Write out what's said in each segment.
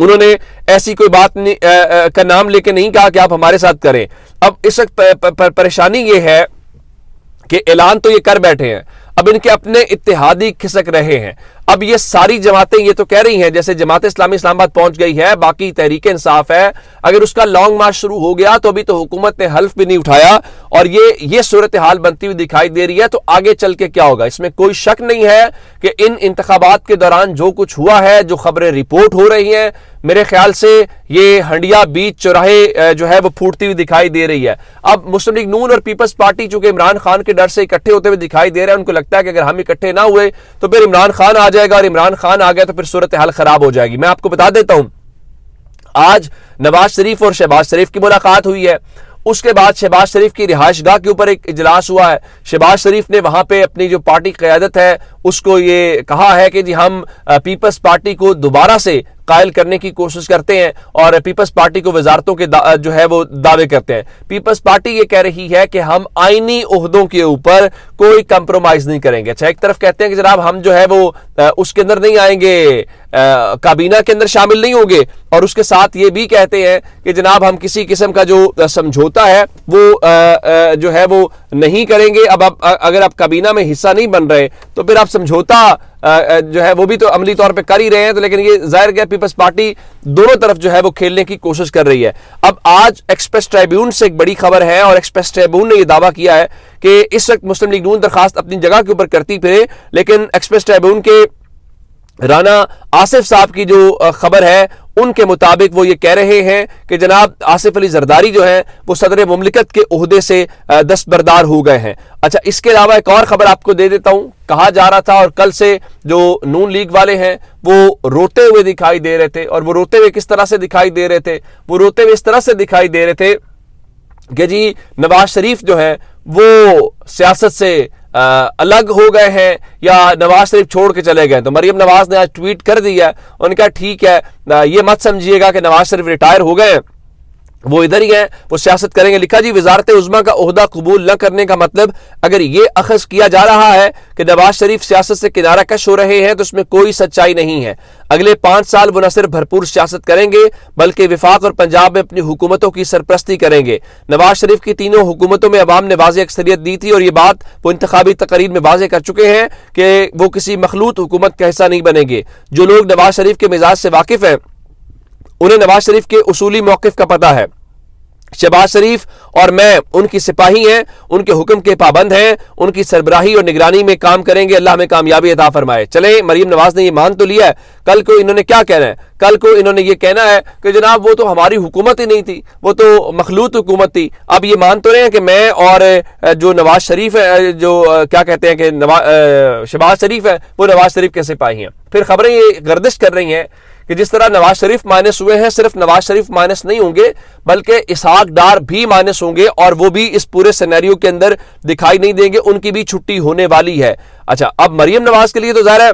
انہوں نے ایسی کوئی بات کا نام لے کے نہیں کہا کہ آپ ہمارے ساتھ کریں. اب اس وقت پریشانی یہ ہے کہ اعلان تو یہ کر بیٹھے ہیں, اب ان کے اپنے اتحادی کھسک رہے ہیں. اب یہ ساری جماعتیں یہ تو کہہ رہی ہیں, جیسے جماعت اسلامی اسلام آباد پہنچ گئی ہے, باقی تحریک انصاف ہے, اگر اس کا لانگ مارچ شروع ہو گیا تو ابھی تو حکومت نے حلف بھی نہیں اٹھایا, اور یہ صورتحال بنتی ہوئی دکھائی دے رہی ہے. تو آگے چل کے کیا ہوگا, اس میں کوئی شک نہیں ہے کہ ان انتخابات کے دوران جو کچھ ہوا ہے, جو خبریں رپورٹ ہو رہی ہیں, میرے خیال سے یہ ہنڈیا بیچ چوراہے جو ہے وہ پھوٹتی ہوئی دکھائی دے رہی ہے. اب مسلم لیگ نون اور پیپلز پارٹی چونکہ عمران خان کے ڈر سے اکٹھے ہوتے ہوئے دکھائی دے رہے ہیں, ان کو لگتا ہے کہ اگر ہم اکٹھے نہ ہوئے تو پھر عمران خان آ جائے گا, اور عمران خان آ گیا تو پھر صورتحال خراب ہو جائے گی. میں آپ کو بتا دیتا ہوں, آج نواز شریف اور شہباز شریف کی ملاقات ہوئی ہے, اس کے بعد شہباز شریف کی رہائش گاہ کے اوپر ایک اجلاس ہوا ہے. شہباز شریف نے وہاں پہ اپنی جو پارٹی قیادت ہے اس کو یہ کہا ہے کہ جی ہم پیپلز پارٹی کو دوبارہ سے قائل کرنے کی کوشش کرتے ہیں, اور پیپلز پارٹی کو وزارتوں کے جو ہے وہ دعوے کرتے ہیں. پیپلز پارٹی یہ کہہ رہی ہے کہ ہم آئینی عہدوں کے اوپر کوئی کمپرومائز نہیں کریں گے. اچھا, ایک طرف کہتے ہیں کہ جناب ہم جو ہے وہ اس کے اندر نہیں آئیں گے, کابینہ کے اندر شامل نہیں ہوں گے, اور اس کے ساتھ یہ بھی کہتے ہیں کہ جناب ہم کسی قسم کا جو سمجھوتا ہے وہ جو ہے وہ نہیں کریں گے. اب اگر آپ کابینہ میں حصہ نہیں بن رہے تو پھر آپ سمجھوتا جو ہے وہ بھی تو عملی طور پہ کر ہی رہے ہیں. تو لیکن یہ ظاہر ہے پیپلز پارٹی دونوں طرف جو ہے وہ کھیلنے کی کوشش کر رہی ہے. اب آج ایکسپریس ٹریبیون سے ایک بڑی خبر ہے, اور ایکسپریس ٹریبیون نے یہ دعویٰ کیا ہے کہ اس وقت مسلم لیگ نون درخواست اپنی جگہ کے اوپر کرتی پھرے, لیکن ایکسپریس ٹریبیون کے رانا آصف صاحب کی جو خبر ہے ان کے مطابق وہ یہ کہہ رہے ہیں کہ جناب آصف علی زرداری جو ہیں وہ صدر مملکت کے عہدے سے دستبردار ہو گئے ہیں. اچھا, اس کے علاوہ ایک اور خبر آپ کو دے دیتا ہوں. کہا جا رہا تھا, اور کل سے جو نون لیگ والے ہیں وہ روتے ہوئے دکھائی دے رہے تھے, اور وہ روتے ہوئے کس طرح سے دکھائی دے رہے تھے, وہ روتے ہوئے اس طرح سے دکھائی دے رہے تھے کہ جی نواز شریف جو ہے وہ سیاست سے الگ ہو گئے ہیں, یا نواز شریف چھوڑ کے چلے گئے. تو مریم نواز نے آج ٹویٹ کر دیا ہے, انہوں نے کہا ٹھیک ہے, یہ مت سمجھیے گا کہ نواز شریف ریٹائر ہو گئے ہیں, وہ ادھر ہی ہیں, وہ سیاست کریں گے. لکھا جی وزارت عظمیٰ کا عہدہ قبول نہ کرنے کا مطلب اگر یہ اخذ کیا جا رہا ہے کہ نواز شریف سیاست سے کنارہ کش ہو رہے ہیں تو اس میں کوئی سچائی نہیں ہے. اگلے 5 سال وہ نہ صرف بھرپور سیاست کریں گے بلکہ وفاق اور پنجاب میں اپنی حکومتوں کی سرپرستی کریں گے. نواز شریف کی تینوں حکومتوں میں عوام نے واضح اکثریت دی تھی, اور یہ بات وہ انتخابی تقاریر میں واضح کر چکے ہیں کہ وہ کسی مخلوط حکومت کا حصہ نہیں بنیں گے. جو لوگ نواز شریف کے مزاج سے واقف ہیں انہیں نواز شریف کے اصولی موقف کا پتہ ہے. شہباز شریف اور میں ان کی سپاہی ہیں, ان کے حکم کے پابند ہیں, ان کی سربراہی اور نگرانی میں کام کریں گے, اللہ ہمیں کامیابی عطا فرمائے. چلیں, مریم نواز نے یہ مان تو لیا ہے, کل کو انہوں نے کیا کہنا ہے, کل کو انہوں نے یہ کہنا ہے کہ جناب وہ تو ہماری حکومت ہی نہیں تھی, وہ تو مخلوط حکومت تھی. اب یہ مان تو رہے ہیں کہ میں اور جو نواز شریف ہے, جو کیا کہتے ہیں کہ شہباز شریف ہے, وہ نواز شریف کے سپاہی ہیں. پھر خبریں یہ گردش کر رہی ہیں کہ جس طرح نواز شریف مائنس ہوئے ہیں, صرف نواز شریف مائنس نہیں ہوں گے بلکہ اسحاق ڈار بھی مائنس ہوں گے, اور وہ بھی اس پورے سینیریو کے اندر دکھائی نہیں دیں گے, ان کی بھی چھٹی ہونے والی ہے. اچھا, اب مریم نواز کے لیے تو ظاہر ہے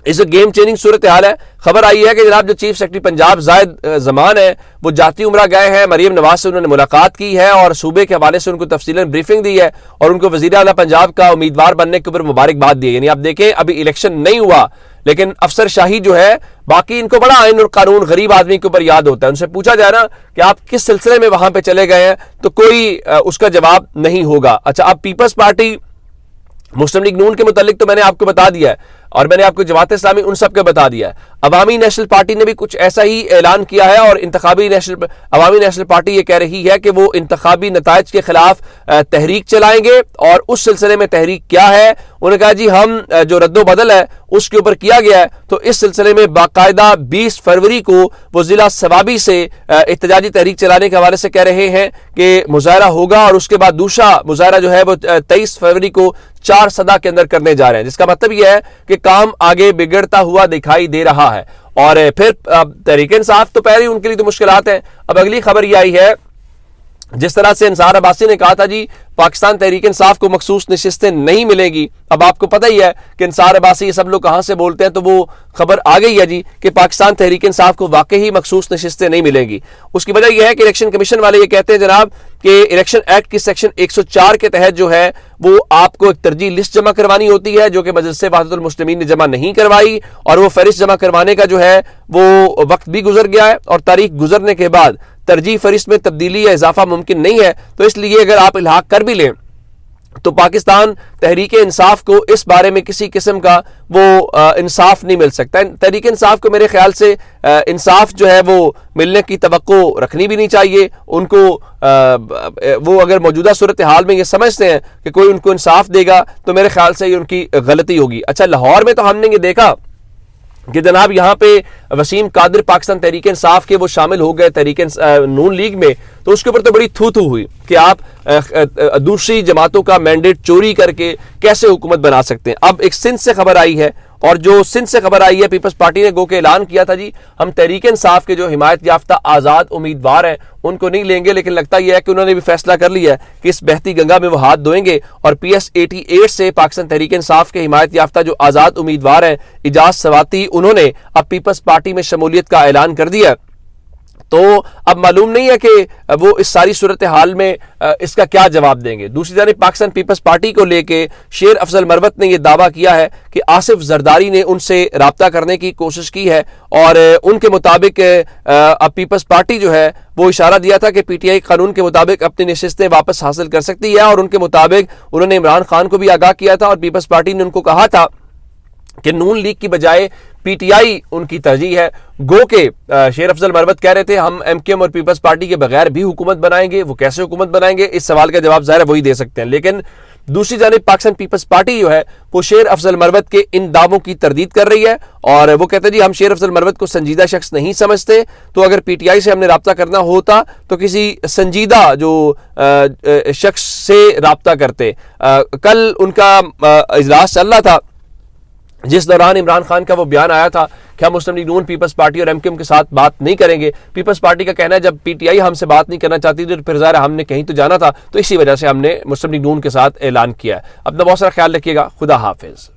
اس گیم چینجنگ صورتحال ہے. خبر آئی ہے کہ جناب جو چیف سیکرٹری پنجاب زاہد زمان ہے وہ جاتی عمرہ گئے ہیں, مریم نواز سے انہوں نے ملاقات کی ہے, اور صوبے کے حوالے سے ان کو تفصیلاً بریفنگ دی ہے, اور ان کو وزیر اعلیٰ پنجاب کا امیدوار بننے کے اوپر مبارکباد دی ہے. یعنی آپ دیکھیں ابھی الیکشن نہیں ہوا لیکن افسر شاہی جو ہے باقی ان کو بڑا آئین اور قانون غریب آدمی کے اوپر یاد ہوتا ہے. ان سے پوچھا جائے نا کہ آپ کس سلسلے میں وہاں پہ چلے گئے ہیں تو کوئی اس کا جواب نہیں ہوگا. اچھا, اب پیپلز پارٹی مسلم لیگ نون کے متعلق تو میں نے آپ کو بتا دیا ہے, اور میں نے آپ کو جماعت اسلامی ان سب کے بتا دیا ہے. عوامی نیشنل پارٹی نے بھی کچھ ایسا ہی اعلان کیا ہے, اور عوامی نیشنل پارٹی یہ کہہ رہی ہے کہ وہ انتخابی نتائج کے خلاف تحریک چلائیں گے. اور اس سلسلے میں تحریک کیا ہے, انہوں نے کہا جی ہم جو رد و بدل ہے اس کے اوپر کیا گیا ہے, تو اس سلسلے میں باقاعدہ 20 فروری کو وہ ضلع ثوابی سے احتجاجی تحریک چلانے کے حوالے سے کہہ رہے ہیں کہ مظاہرہ ہوگا, اور اس کے بعد دوسرا مظاہرہ جو ہے وہ 23 فروری کو 4 صدا کے اندر کرنے جا رہے ہیں, جس کا مطلب یہ ہے کہ کام آگے بگڑتا ہوا دکھائی دے رہا ہے. اور پھر تحریک انصاف تو پہلے ان کے لیے تو مشکلات ہیں. اب اگلی خبر یہ آئی ہے, جس طرح سے انصار عباسی نے کہا تھا جی پاکستان تحریک انصاف کو مخصوص نشستیں نہیں ملیں گی. اب آپ کو پتہ ہی ہے کہ انصار عباسی یہ سب لوگ کہاں سے بولتے ہیں, تو وہ خبر آ گئی ہے جی کہ پاکستان تحریک انصاف کو واقعی مخصوص نشستیں نہیں ملیں گی. اس کی وجہ یہ ہے کہ الیکشن کمیشن والے یہ کہتے ہیں جناب کہ الیکشن ایکٹ کی سیکشن 104 کے تحت جو ہے وہ آپ کو ایک ترجیح لسٹ جمع کروانی ہوتی ہے، جو کہ مجلس وحدت المسلمین نے جمع نہیں کروائی، اور وہ فہرست جمع کروانے کا جو ہے وہ وقت بھی گزر گیا ہے، اور تاریخ گزرنے کے بعد ترجیح فہرست میں تبدیلی یا اضافہ ممکن نہیں ہے۔ تو اس لیے اگر آپ الحاق کر بھی لیں تو پاکستان تحریک انصاف کو اس بارے میں کسی قسم کا وہ انصاف نہیں مل سکتا۔ تحریک انصاف کو میرے خیال سے انصاف جو ہے وہ ملنے کی توقع رکھنی بھی نہیں چاہیے۔ ان کو وہ اگر موجودہ صورتحال میں یہ سمجھتے ہیں کہ کوئی ان کو انصاف دے گا تو میرے خیال سے یہ ان کی غلطی ہوگی۔ اچھا، لاہور میں تو ہم نے یہ دیکھا کہ جناب یہاں پہ وسیم قادر پاکستان تحریک انصاف کے وہ شامل ہو گئے تحریک نون لیگ میں، تو اس کے اوپر تو بڑی تھو ہوئی کہ آپ دوسری جماعتوں کا مینڈیٹ چوری کر کے کیسے حکومت بنا سکتے ہیں۔ اب ایک سندھ سے خبر آئی ہے، اور جو سندھ سے خبر آئی ہے، پیپلز پارٹی نے گو کے اعلان کیا تھا جی ہم تحریک انصاف کے جو حمایت یافتہ آزاد امیدوار ہیں ان کو نہیں لیں گے، لیکن لگتا یہ ہے کہ انہوں نے بھی فیصلہ کر لیا ہے کہ اس بہتی گنگا میں وہ ہاتھ دھوئیں گے، اور پی ایس 88 سے پاکستان تحریک انصاف کے حمایت یافتہ جو آزاد امیدوار ہیں اجاز سواتی، انہوں نے اب پیپلز پارٹی میں شمولیت کا اعلان کر دیا۔ تو اب معلوم نہیں ہے کہ وہ اس ساری صورتحال میں اس کا کیا جواب دیں گے۔ دوسری جانب پاکستان پیپلز پارٹی کو لے کے شیر افضل مروت نے یہ دعویٰ کیا ہے کہ آصف زرداری نے ان سے رابطہ کرنے کی کوشش کی ہے، اور ان کے مطابق اب پیپلز پارٹی جو ہے وہ اشارہ دیا تھا کہ پی ٹی آئی قانون کے مطابق اپنی نشستیں واپس حاصل کر سکتی ہے، اور ان کے مطابق انہوں نے عمران خان کو بھی آگاہ کیا تھا، اور پیپلز پارٹی نے ان کو کہا تھا کہ نون لیگ کی بجائے پی ٹی آئی ان کی ترجیح ہے۔ گو کہ شیر افضل مروت کہہ رہے تھے ہم ایم کیو ایم اور پیپلز پارٹی کے بغیر بھی حکومت بنائیں گے، وہ کیسے حکومت بنائیں گے اس سوال کا جواب ظاہر ہے وہی دے سکتے ہیں، لیکن دوسری جانب پاکستان پیپلز پارٹی جو ہے وہ شیر افضل مروت کے ان دعووں کی تردید کر رہی ہے، اور وہ کہتے ہیں جی ہم شیر افضل مروت کو سنجیدہ شخص نہیں سمجھتے، تو اگر پی ٹی آئی سے ہم نے رابطہ کرنا ہوتا تو کسی سنجیدہ جو شخص سے رابطہ کرتے۔ کل ان کا اجلاس چل رہا تھا جس دوران عمران خان کا وہ بیان آیا تھا کہ ہم مسلم لیگ نون پیپلز پارٹی اور ایم کیو ایم کے ساتھ بات نہیں کریں گے۔ پیپلز پارٹی کا کہنا ہے جب پی ٹی آئی ہم سے بات نہیں کرنا چاہتی تو پھر ظاہر ہم نے کہیں تو جانا تھا، تو اسی وجہ سے ہم نے مسلم لیگ نون کے ساتھ اعلان کیا ہے۔ اپنا بہت سارا خیال رکھیے گا، خدا حافظ۔